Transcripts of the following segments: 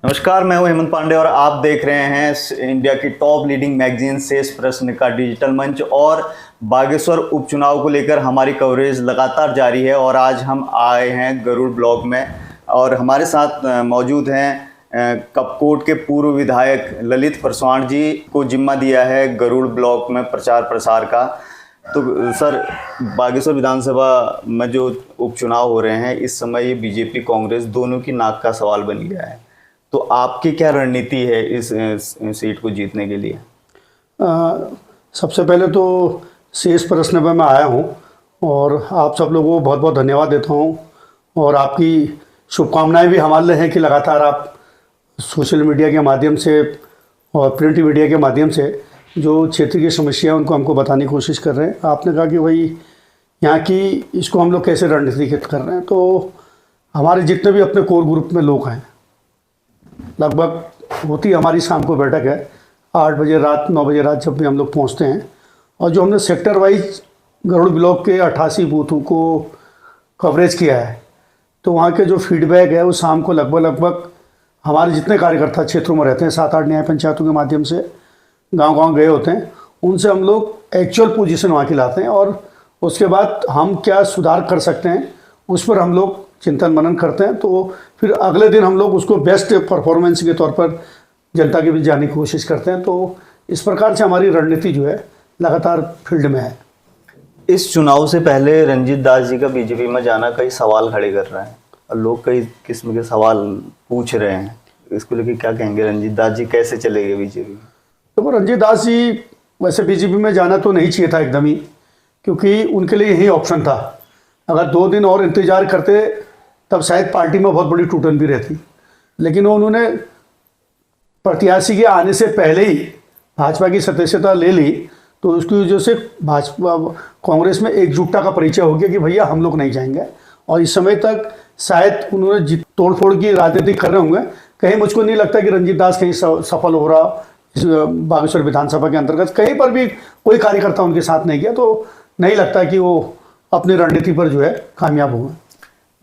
नमस्कार, मैं हूं हेमंत पांडे और आप देख रहे हैं इंडिया की टॉप लीडिंग मैगजीन शेष प्रश्न का डिजिटल मंच। और बागेश्वर उपचुनाव को लेकर हमारी कवरेज लगातार जारी है और आज हम आए हैं गरुड़ ब्लॉक में और हमारे साथ मौजूद हैं कपकोट के पूर्व विधायक ललित फरसवाण जी को जिम्मा दिया है गरुड़ ब्लॉक में प्रचार प्रसार का। तो सर, बागेश्वर विधानसभा में जो उपचुनाव हो रहे हैं इस समय ये बीजेपी कांग्रेस दोनों की नाक का सवाल बन गया है, तो आपकी क्या रणनीति है इस सीट को जीतने के लिए? सबसे पहले तो शेष प्रश्न पर मैं आया हूं और आप सब लोगों को बहुत बहुत धन्यवाद देता हूं और आपकी शुभकामनाएं भी हमारे लिए हैं कि लगातार आप सोशल मीडिया के माध्यम से और प्रिंट मीडिया के माध्यम से जो क्षेत्र की समस्या है उनको हमको बताने की कोशिश कर रहे हैं। आपने कहा कि भाई यहाँ की इसको हम लोग कैसे रणनीतिगत कर रहे हैं, तो हमारे जितने भी अपने कोर ग्रुप में लोग हैं, लगभग होती हमारी शाम को बैठक है 8 बजे रात 9 बजे रात जब भी हम लोग पहुंचते हैं, और जो हमने सेक्टर वाइज गरुड़ ब्लॉक के 88 बूथों को कवरेज किया है, तो वहाँ के जो फीडबैक है वो शाम को लगभग हमारे जितने कार्यकर्ता क्षेत्रों में रहते हैं 7-8 न्याय पंचायतों के माध्यम से गांव गए होते हैं, उनसे हम लोग एक्चुअल पोजीशन वहाँ की लाते हैं और उसके बाद हम क्या सुधार कर सकते हैं उस पर हम लोग चिंतन मनन करते हैं। तो फिर अगले दिन हम लोग उसको बेस्ट परफॉर्मेंस के तौर पर जनता के बीच जाने की कोशिश करते हैं। तो इस प्रकार से हमारी रणनीति जो है लगातार फील्ड में है। इस चुनाव से पहले रंजीत दास जी का बीजेपी में जाना कई सवाल खड़े कर रहे हैं और लोग कई किस्म के सवाल पूछ रहे हैं, इसको लेकर क्या कहेंगे? रंजीत दास जी कैसे चले गए बीजेपी में? तो रंजीत दास जी वैसे बीजेपी में जाना तो नहीं चाहिए था एकदम ही, क्योंकि उनके लिए यही ऑप्शन था। अगर 2 दिन और इंतजार करते तब शायद पार्टी में बहुत बड़ी टूटन भी रहती, लेकिन उन्होंने प्रत्याशी के आने से पहले ही भाजपा की सदस्यता ले ली, तो उसकी वजह से भाजपा कांग्रेस में एकजुटता का परिचय हो गया कि भैया हम लोग नहीं जाएंगे। और इस समय तक शायद उन्होंने तोड़ फोड़ की राजनीति कर रहे होंगे। कहीं मुझको नहीं लगता कि रंजीत दास कहीं सफल हो रहा इस बागेश्वर विधानसभा के अंतर्गत, कहीं पर भी कोई कार्यकर्ता उनके साथ नहीं गया, तो नहीं लगता कि वो अपनी रणनीति पर जो है कामयाब हुए।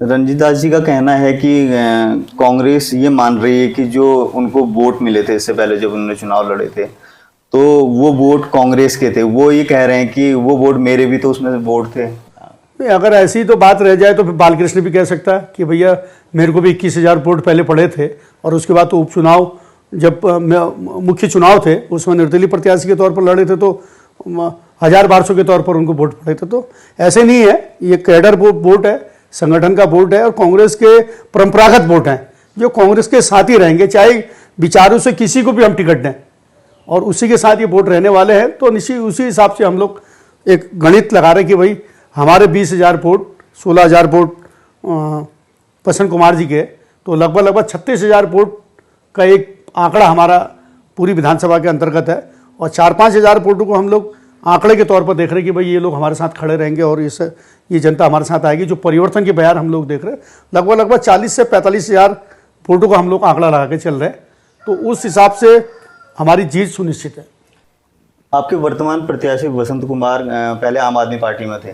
रंजीत दास जी का कहना है कि कांग्रेस ये मान रही है कि जो उनको वोट मिले थे इससे पहले जब उन्होंने चुनाव लड़े थे, तो वो वोट कांग्रेस के थे। वो ये कह रहे हैं कि वो वोट मेरे भी तो उसमें से वोट थे। अगर ऐसी तो बात रह जाए तो फिर बालकृष्ण भी कह सकता है कि भैया मेरे को भी 21,000 वोट पहले पड़े थे, और उसके बाद तो उपचुनाव जब मुख्य चुनाव थे उसमें निर्दलीय प्रत्याशी के तौर पर लड़े थे तो 1000-1200 के तौर पर उनको वोट पड़े थे। तो ऐसे नहीं है, ये कैडर वोट है, संगठन का वोट है और कांग्रेस के परंपरागत वोट हैं जो कांग्रेस के साथ ही रहेंगे, चाहे विचारों से किसी को भी हम टिकट दें और उसी के साथ ये वोट रहने वाले हैं। तो उसी हिसाब से हम लोग एक गणित लगा रहे कि भाई हमारे 20,000 वोट 16,000 वोट प्रसन्न कुमार जी के, तो लगभग 36,000 वोट का एक आंकड़ा हमारा पूरी विधानसभा के अंतर्गत है, और 4-5 हज़ार वोटों को हम लोग आंकड़े के तौर पर देख रहे हैं कि भाई ये लोग हमारे साथ खड़े रहेंगे और ये जनता हमारे साथ आएगी। जो परिवर्तन के बयार हम लोग देख रहे हैं, लगभग 40 से 45 हज़ार वोटों को हम लोग आंकड़ा लगा के चल रहे हैं, तो उस हिसाब से हमारी जीत सुनिश्चित है। आपके वर्तमान प्रत्याशी वसंत कुमार पहले आम आदमी पार्टी में थे,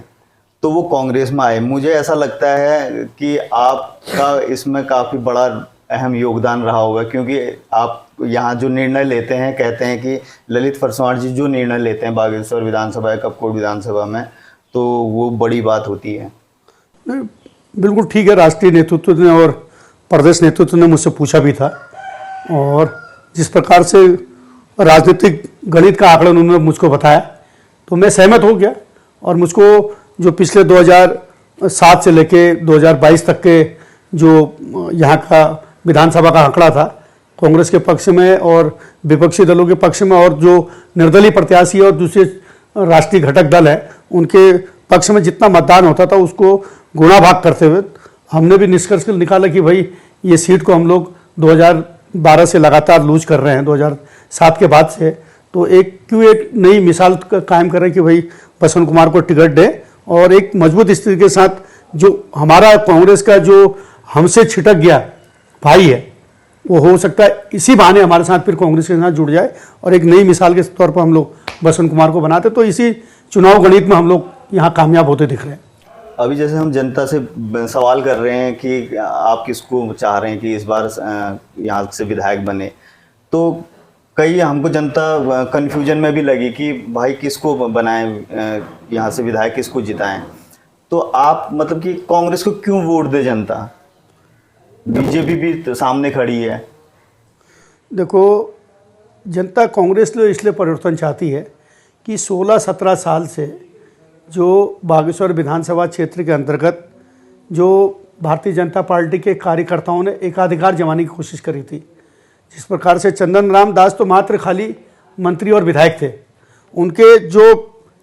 तो वो कांग्रेस में आए। मुझे ऐसा लगता है कि आपका इसमें काफ़ी बड़ा अहम योगदान रहा होगा, क्योंकि आप यहाँ जो निर्णय लेते हैं, कहते हैं कि ललित फरसवाण जी जो निर्णय लेते हैं बागेश्वर विधानसभा या कपकोट विधानसभा में, तो वो बड़ी बात होती है। बिल्कुल ठीक है, राष्ट्रीय नेतृत्व ने और प्रदेश नेतृत्व ने मुझसे पूछा भी था, और जिस प्रकार से राजनीतिक गणित का आकलन उन्होंने मुझको बताया तो मैं सहमत हो गया। और मुझको जो पिछले 2007 से लेके 2022 तक के जो यहाँ का विधानसभा का आंकड़ा था कांग्रेस के पक्ष में और विपक्षी दलों के पक्ष में, और जो निर्दलीय प्रत्याशी और दूसरे राष्ट्रीय घटक दल है उनके पक्ष में जितना मतदान होता था उसको गुणा भाग करते हुए हमने भी निष्कर्ष निकाला कि भाई ये सीट को हम लोग 2012 से लगातार लूज कर रहे हैं, 2007 के बाद से, तो एक नई मिसाल कायम करें कि भाई प्रसन्न कुमार को टिकट दें और एक मजबूत स्थिति के साथ जो हमारा कांग्रेस का जो हमसे छिटक गया भाई है, वो हो सकता है इसी बहाने हमारे साथ फिर कांग्रेस के साथ जुड़ जाए और एक नई मिसाल के तौर पर हम लोग प्रसन्न कुमार को बनाते। तो इसी चुनाव गणित में हम लोग यहाँ कामयाब होते दिख रहे हैं। अभी जैसे हम जनता से सवाल कर रहे हैं कि आप किसको चाह रहे हैं कि इस बार यहाँ से विधायक बने, तो कई हमको जनता कन्फ्यूजन में भी लगी कि भाई किसको बनाएं, यहाँ से विधायक किसको जिताएं। तो आप मतलब कि कांग्रेस को क्यों वोट दे जनता? बीजेपी भी तो सामने खड़ी है। देखो, जनता कांग्रेस ने इसलिए परिवर्तन चाहती है कि 16-17 साल से जो बागेश्वर विधानसभा क्षेत्र के अंतर्गत जो भारतीय जनता पार्टी के कार्यकर्ताओं ने एकाधिकार जमाने की कोशिश करी थी, जिस प्रकार से चंदन राम दास तो मात्र खाली मंत्री और विधायक थे, उनके जो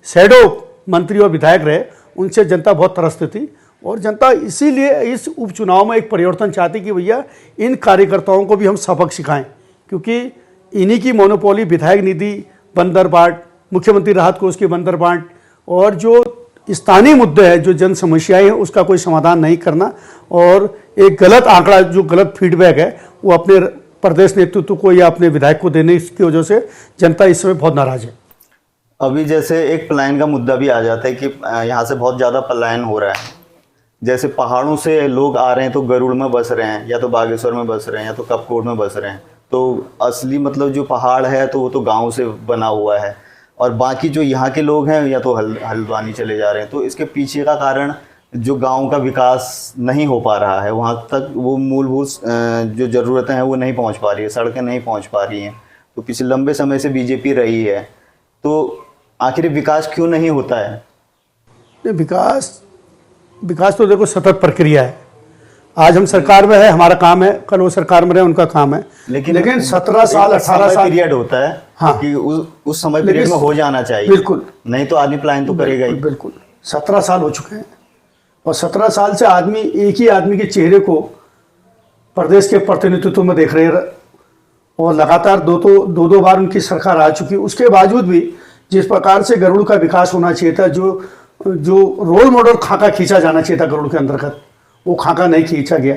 शैडो मंत्री और विधायक रहे उनसे जनता बहुत तरसती थी। और जनता इसीलिए इस उपचुनाव में एक परिवर्तन चाहती कि भैया इन कार्यकर्ताओं को भी हम सबक सिखाएं, क्योंकि इन्हीं की मोनोपोली विधायक निधि बंदर बाट, मुख्यमंत्री राहत कोष की बंदर बाट और जो स्थानीय मुद्दे हैं, जो जन समस्याएं हैं, उसका कोई समाधान नहीं करना और एक गलत आंकड़ा, जो गलत फीडबैक है वो अपने प्रदेश नेतृत्व को या अपने विधायक को देने की वजह से जनता इस समय बहुत नाराज है। अभी जैसे एक पलायन का मुद्दा भी आ जाता है कि यहाँ से बहुत ज़्यादा पलायन हो रहा है। जैसे पहाड़ों से लोग आ रहे हैं तो गरुड़ में बस रहे हैं, या तो बागेश्वर में बस रहे हैं, या तो कपकोट में बस रहे हैं। तो असली मतलब जो पहाड़ है तो वो तो गांव से बना हुआ है, और बाकी जो यहाँ के लोग हैं या तो हल्द्वानी चले जा रहे हैं। तो इसके पीछे का कारण जो गांव का विकास नहीं हो पा रहा है, वहाँ तक वो मूलभूत जो ज़रूरतें हैं वो नहीं पहुँच पा रही है, सड़कें नहीं पहुँच पा रही हैं। तो पिछले लंबे समय से बीजेपी रही है, तो आखिर विकास क्यों नहीं होता है? विकास तो देखो सतत प्रक्रिया है। आज हम सरकार में है, हमारा काम है, कल वो सरकार में रहे, उनका काम है। लेकिन 17 साल 18 साल पीरियड होता है। हाँ, कि उस समय पीरियड में हो जाना चाहिए। बिल्कुल, नहीं तो आदमी प्लान तो करेगा ही। बिल्कुल 17 साल हो चुके हैं और 17 साल से आदमी एक ही आदमी के चेहरे को प्रदेश के प्रतिनिधित्व में देख रहे हैं और लगातार दो बार उनकी सरकार आ चुकी। उसके बावजूद भी जिस प्रकार से गरुड़ का विकास होना चाहिए था, जो रोल मॉडल खाका खींचा जाना चाहिए था गरुड़ के अंतर्गत, वो खाका नहीं खींचा गया।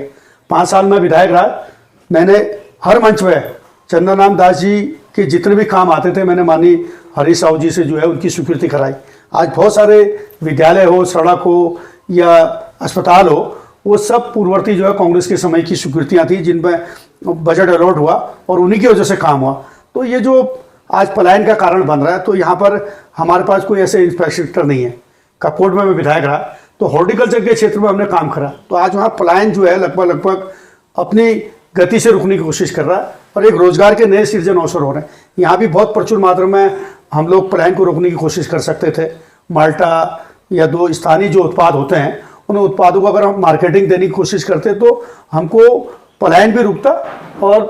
5 साल में विधायक रहा, मैंने हर मंच में चंदन राम दास जी के जितने भी काम आते थे मैंने माननीय हरीश राव जी से जो है उनकी स्वीकृति कराई। आज बहुत सारे विद्यालय हो, सड़क हो या अस्पताल हो, वो सब पूर्ववर्ती जो है कांग्रेस के समय की स्वीकृतियाँ थी, जिनमें बजट अलॉट हुआ और उन्हीं की वजह से काम हुआ। तो ये जो आज पलायन का कारण बन रहा है, तो यहाँ पर हमारे पास कोई ऐसे इंफ्रास्ट्रक्चर नहीं है। कपकोट में मैं विधायक रहा तो हॉर्टिकल्चर के क्षेत्र में हमने काम करा, तो आज वहाँ पलायन जो है लगभग अपनी गति से रुकने की कोशिश कर रहा है और एक रोजगार के नए सृजन अवसर हो रहे हैं। यहाँ भी बहुत प्रचुर मात्रा में हम लोग पलायन को रोकने की कोशिश कर सकते थे। माल्टा या 2 स्थानीय जो उत्पाद होते हैं, उन उत्पादों को अगर हम मार्केटिंग देने की कोशिश करते तो हमको पलायन भी रुकता और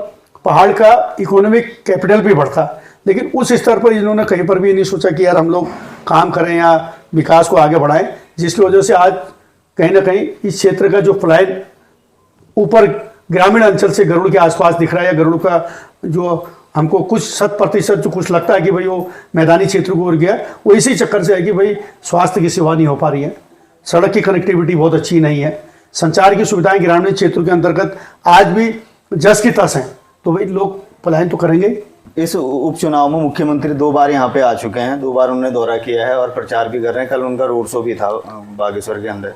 पहाड़ का इकोनॉमिक कैपिटल भी बढ़ता। लेकिन उस स्तर पर इन्होंने कहीं पर भी नहीं सोचा कि यार हम लोग काम करें या विकास को आगे बढ़ाएं, जिसकी वजह से आज कहीं ना कहीं इस क्षेत्र का जो पलायन ऊपर ग्रामीण अंचल से गरुड़ के आसपास दिख रहा है, या गरुड़ का जो हमको कुछ 100% जो कुछ लगता है कि भाई वो मैदानी क्षेत्र को उड़ गया, वो इसी चक्कर से है कि भाई स्वास्थ्य की सेवा नहीं हो पा रही है, सड़क की कनेक्टिविटी बहुत अच्छी नहीं है, संचार की सुविधाएं ग्रामीण क्षेत्रों के अंतर्गत आज भी जस की तस हैं। तो भाई लोग पलायन तो करेंगे। इस उपचुनाव में मुख्यमंत्री 2 बार यहाँ पे आ चुके हैं, 2 बार उन्होंने दौरा किया है और प्रचार भी कर रहे हैं। कल उनका रोड शो भी था बागेश्वर के अंदर।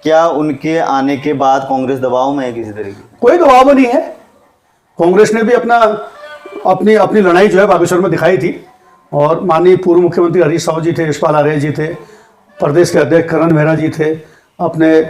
क्या उनके आने के बाद कांग्रेस दबाव में है किसी तरीके? कोई दबाव में नहीं है। कांग्रेस ने भी अपनी लड़ाई जो है बागेश्वर में दिखाई थी और माननीय पूर्व मुख्यमंत्री हरीश राव जी थे, यशपाल आर्य जी थे, प्रदेश के अध्यक्ष करण मेहरा जी थे, अपने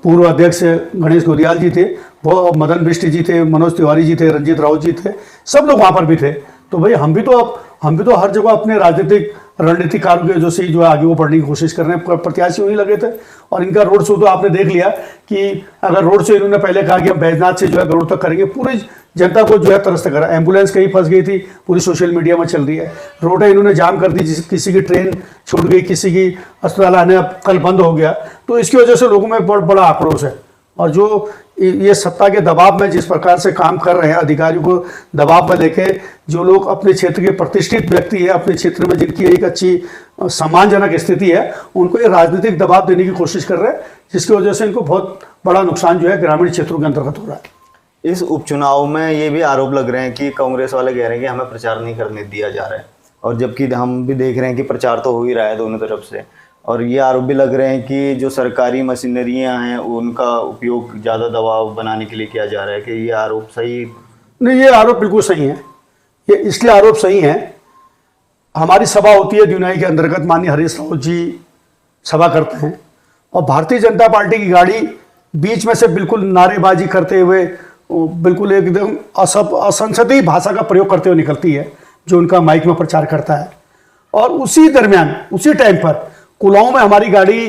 पूर्व अध्यक्ष गणेश गोदियाल जी थे, वो मदन बिष्ट जी थे, मनोज तिवारी जी थे, रंजीत राव जी थे, सब लोग वहाँ पर भी थे। तो भाई हम भी तो हर जगह अपने राजनीतिक रणनीतिकारों की वजह से जो है आगे वो बढ़ने की कोशिश कर रहे हैं। प्रत्याशी वहीं लगे थे और इनका रोड शो तो आपने देख लिया कि अगर रोड शो इन्होंने पहले कहा कि हम बैजनाथ से जो है गरुड़ तक करेंगे, पूरी जनता को जो है त्रस्त करा। एम्बुलेंस कहीं फंस गई थी, पूरी सोशल मीडिया में चल रही है। रोडें इन्होंने जाम कर दी, किसी की ट्रेन छूट गई, किसी की अस्पताल आने कल बंद हो गया। तो इसकी वजह से लोगों में बहुत बड़ा आक्रोश है। और जो ये सत्ता के दबाव में जिस प्रकार से काम कर रहे हैं, अधिकारियों को दबाव में लेके, जो लोग अपने क्षेत्र के प्रतिष्ठित व्यक्ति है, अपने क्षेत्र में जिनकी एक अच्छी सम्मानजनक स्थिति है, उनको ये राजनीतिक दबाव देने की कोशिश कर रहे हैं, जिसकी वजह से इनको बहुत बड़ा नुकसान जो है ग्रामीण क्षेत्रों के अंतर्गत हो रहा है। इस उपचुनाव में ये भी आरोप लग रहे हैं कि कांग्रेस वाले कह रहे हैं कि हमें प्रचार नहीं करने दिया जा रहा है, और जबकि हम भी देख रहे हैं कि प्रचार तो हो ही रहा है दोनों तरफ से। और ये आरोप भी लग रहे हैं कि जो सरकारी मशीनरियां हैं उनका उपयोग ज़्यादा दबाव बनाने के लिए किया जा रहा है। कि ये आरोप सही? नहीं, ये आरोप बिल्कुल सही है। ये इसलिए आरोप सही है, हमारी सभा होती है द्विनाई के अंतर्गत, माननीय हरीश रावत जी सभा करते हैं और भारतीय जनता पार्टी की गाड़ी बीच में से बिल्कुल नारेबाजी करते हुए, बिल्कुल एकदम असंसदीय भाषा का प्रयोग करते हुए निकलती है, जो उनका माइक में प्रचार करता है। और उसी दरमियान, उसी टाइम पर कुलाऊं में हमारी गाड़ी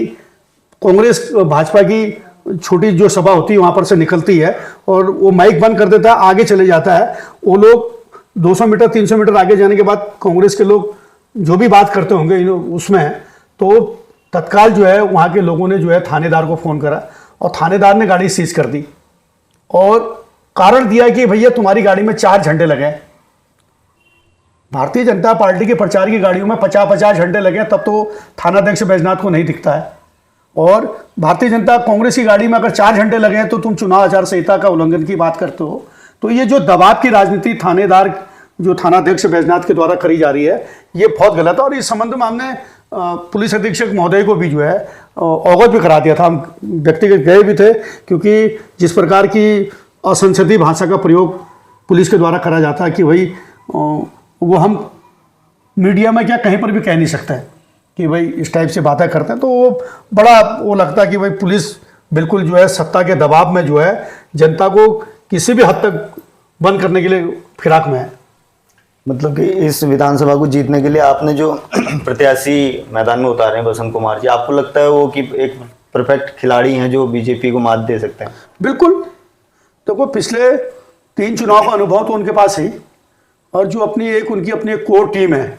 कांग्रेस भाजपा की छोटी जो सभा होती है वहां पर से निकलती है और वो माइक बंद कर देता है, आगे चले जाता है। वो लोग 200 मीटर 300 मीटर आगे जाने के बाद कांग्रेस के लोग जो भी बात करते होंगे उसमें, तो तत्काल जो है वहाँ के लोगों ने जो है थानेदार को फ़ोन करा और थानेदार ने गाड़ी सीज कर दी और कारण दिया कि भैया तुम्हारी गाड़ी में 4 झंडे लगे। भारतीय जनता पार्टी के प्रचार की गाड़ियों में 50-50 झंडे लगे तब तो थानाध्यक्ष बैजनाथ को नहीं दिखता है। और भारतीय जनता कांग्रेस की गाड़ी में अगर 4 झंडे लगे हैं तो तुम चुनाव आचार संहिता का उल्लंघन की बात करते हो। तो ये जो दबाव की राजनीति थानेदार, जो थानाध्यक्ष बैजनाथ के द्वारा करी जा रही है, ये बहुत गलत है। और इस संबंध में हमने पुलिस अधीक्षक महोदय को भी जो है अवगत भी करा दिया था। हम व्यक्तिगत गए भी थे, क्योंकि जिस प्रकार की असंसदीय भाषा का प्रयोग पुलिस के द्वारा करा जाता है कि भाई वो हम मीडिया में क्या कहीं पर भी कह नहीं सकते हैं कि भाई इस टाइप से बातें करते हैं। तो वो बड़ा वो लगता है कि भाई पुलिस बिल्कुल जो है सत्ता के दबाव में जो है जनता को किसी भी हद तक बंद करने के लिए फिराक में है। मतलब कि इस विधानसभा को जीतने के लिए आपने जो प्रत्याशी मैदान में उतारे हैं बसंत कुमार जी, आपको लगता है वो कि एक परफेक्ट खिलाड़ी हैं जो बीजेपी को मात दे सकते हैं? बिल्कुल। देखो, पिछले 3 चुनाव का अनुभव तो उनके पास है और जो उनकी अपनी कोर टीम है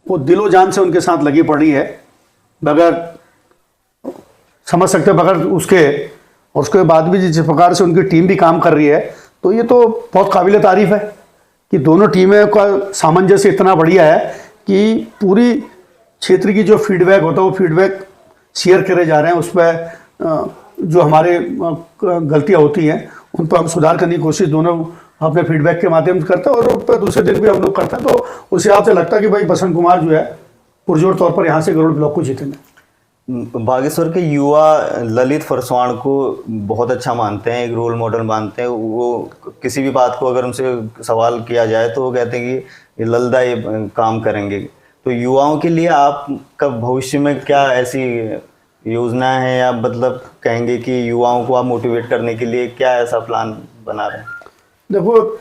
वो दिलो जान से उनके साथ लगी पड़ी है, बगैर समझ सकते बगैर उसके, और उसके बाद भी जिस प्रकार से उनकी टीम भी काम कर रही है, तो ये तो बहुत काबिल तारीफ है कि दोनों टीमें का सामंजस्य इतना बढ़िया है कि पूरी क्षेत्र की जो फीडबैक होता है वो फीडबैक शेयर करे जा रहे हैं। उस पर जो हमारे गलतियां होती हैं उन पर हम सुधार करने की कोशिश दोनों अपने फीडबैक के माध्यम से करते हैं और उस पर दूसरे दिन भी हम लोग करते हैं। तो उस हिसाब से लगता है कि भाई बसंत कुमार जो है पुरजोर तौर पर यहाँ से गरुड़ ब्लॉक को जीतेंगे। बागेश्वर के युवा ललित फरसवाण को बहुत अच्छा मानते हैं, एक रोल मॉडल मानते हैं। वो किसी भी बात को अगर उनसे सवाल किया जाए तो वो कहते हैं कि ये ललदा ये काम करेंगे। तो युवाओं के लिए आपका भविष्य में क्या ऐसी योजना है, या मतलब कहेंगे कि युवाओं को आप मोटिवेट करने के लिए क्या ऐसा प्लान बना रहे हैं? देखो,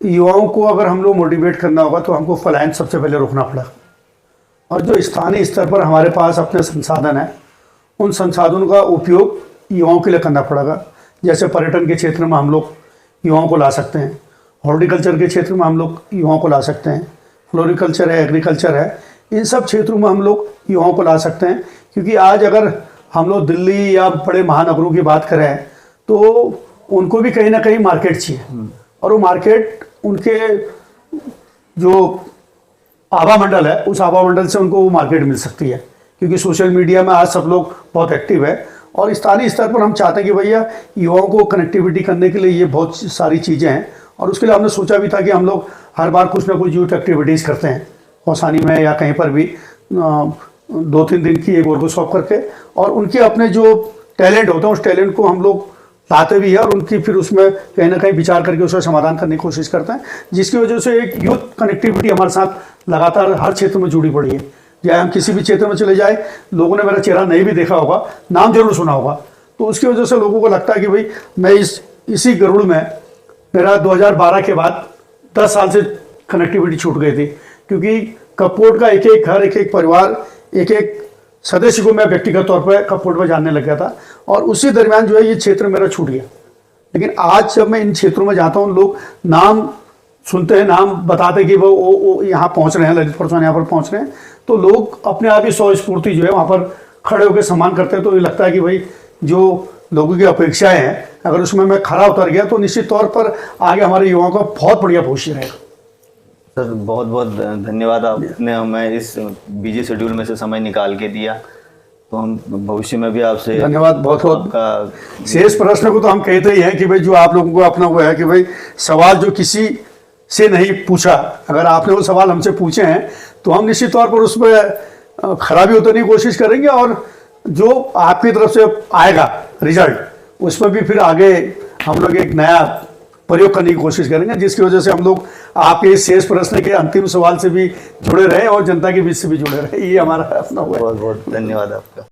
युवाओं को अगर हम लोग मोटिवेट करना होगा तो हमको पलायन सबसे पहले रोकना पड़ा। और जो स्थानीय स्तर पर हमारे पास अपने संसाधन हैं उन संसाधनों का उपयोग युवाओं के लिए करना पड़ेगा। जैसे पर्यटन के क्षेत्र में हम लोग युवाओं को ला सकते हैं, हॉर्टिकल्चर के क्षेत्र में हम लोग युवाओं को ला सकते हैं, फ्लोरिकल्चर है, एग्रीकल्चर है, इन सब क्षेत्रों में हम लोग युवाओं को ला सकते हैं। क्योंकि आज अगर हम लोग दिल्ली या बड़े महानगरों की बात करें तो उनको भी कहीं ना कहीं मार्केट चाहिए, और वो मार्केट उनके जो आभा मंडल है उस आभा मंडल से उनको वो मार्केट मिल सकती है। क्योंकि सोशल मीडिया में आज सब लोग बहुत एक्टिव है और स्थानीय स्तर पर हम चाहते हैं कि भैया युवाओं को कनेक्टिविटी करने के लिए ये बहुत सारी चीज़ें हैं। और उसके लिए हमने सोचा भी था कि हम लोग हर बार कुछ ना कुछ यूथ एक्टिविटीज़ करते हैं, कौसानी में या कहीं पर भी 2-3 दिन की एक वर्कशॉप करके, और उनके अपने जो टैलेंट होता है उस टैलेंट को हम लोग लाते भी है और उनकी फिर उसमें कहीं ना कहीं विचार करके उसका समाधान करने की कोशिश करते हैं, जिसकी वजह से एक यूथ कनेक्टिविटी हमारे साथ लगातार हर क्षेत्र में जुड़ी पड़ी है। चाहे हम किसी भी क्षेत्र में चले जाए, लोगों ने मेरा चेहरा नहीं भी देखा होगा, नाम जरूर सुना होगा, तो उसकी वजह से लोगों को लगता है कि भाई मैं इसी गरुड़ में मेरा 2012 के बाद 10 साल से कनेक्टिविटी छूट गई थी। क्योंकि कपकोट का एक एक घर, एक एक परिवार, एक एक सदस्य को मैं व्यक्तिगत तौर पर कपकोट में जानने लग गया था और उसी दरमियान जो है ये क्षेत्र मेरा छूट गया। लेकिन आज जब मैं इन क्षेत्रों में जाता हूँ, लोग नाम सुनते हैं, नाम बताते कि वो यहाँ पहुँच रहे हैं, ललित फरसवाण यहाँ पर पहुँच रहे हैं, तो लोग अपने आप ही स्वस्फूर्ति जो है वहाँ पर खड़े होकर सम्मान करते हैं। तो ये लगता है कि भाई जो लोगों की अपेक्षाएं हैं अगर उसमें मैं खरा उतर गया तो निश्चित तौर पर आगे हमारे युवाओं का बहुत बढ़िया भविष्य रहेगा। सर बहुत बहुत धन्यवाद, आपने हमें इस बिजी शेड्यूल में से समय निकाल के दिया। तो हम भविष्य में भी आपसे धन्यवाद बहुत बहुत। शेष प्रश्न को तो हम कहते ही हैं कि भाई जो आप लोगों को अपना वो है कि भाई सवाल जो किसी से नहीं पूछा, अगर आपने वो सवाल हमसे पूछे हैं तो हम निश्चित तौर पर उस पर खराबी उतरने की कोशिश करेंगे, और जो आपकी तरफ से आएगा रिजल्ट उसमें भी फिर आगे हम लोग एक नया प्रयोग करने की कोशिश करेंगे, जिसकी वजह से हम लोग आपके इस शेष प्रश्न के अंतिम सवाल से भी जुड़े रहे और जनता के बीच से भी जुड़े रहे। ये हमारा अपना हुआ है। बहुत बहुत धन्यवाद आपका।